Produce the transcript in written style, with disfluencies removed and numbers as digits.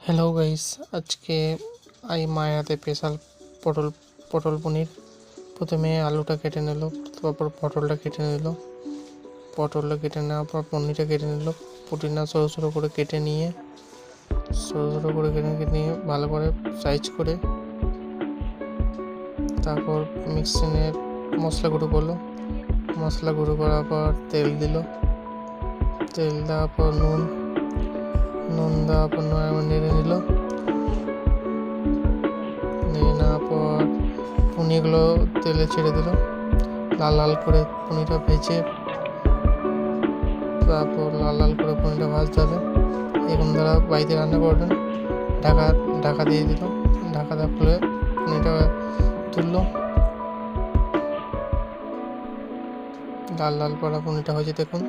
Hello guys, আজকে মায়ের হাতে স্পেশাল পটল পটল পনির। প্রথমে আলুটা কেটে নিল, তারপর পটলটা কেটে নিল। পটলটা কেটে নেওয়ার পর পনিরটা কেটে নিল। পুদিনা সরু সরু করে কেটে নিয়ে ভালো করে সাইজ করে, তারপর মিক্সিংয়ে মশলা গুঁড়ো করলো। মশলা গুঁড়ো করার পর তেল দিল। তেল দেওয়ার পর নুন দেওয়ার পর নেড়ে নিল। নেড়ে নেওয়ার পর পনিরগুলো তেলে ছেড়ে দিল। লাল লাল করে পনিরটা ভেজে, তারপর পনিরটা ভাজতে হবে। এরকম দ্বারা বাড়িতে রান্না করবেন। ঢাকা দিয়ে দিল। ঢাকা দেওয়ার ফলে পনিরটা তুললো। লাল লাল করা পনিরটা হয়েছে দেখুন।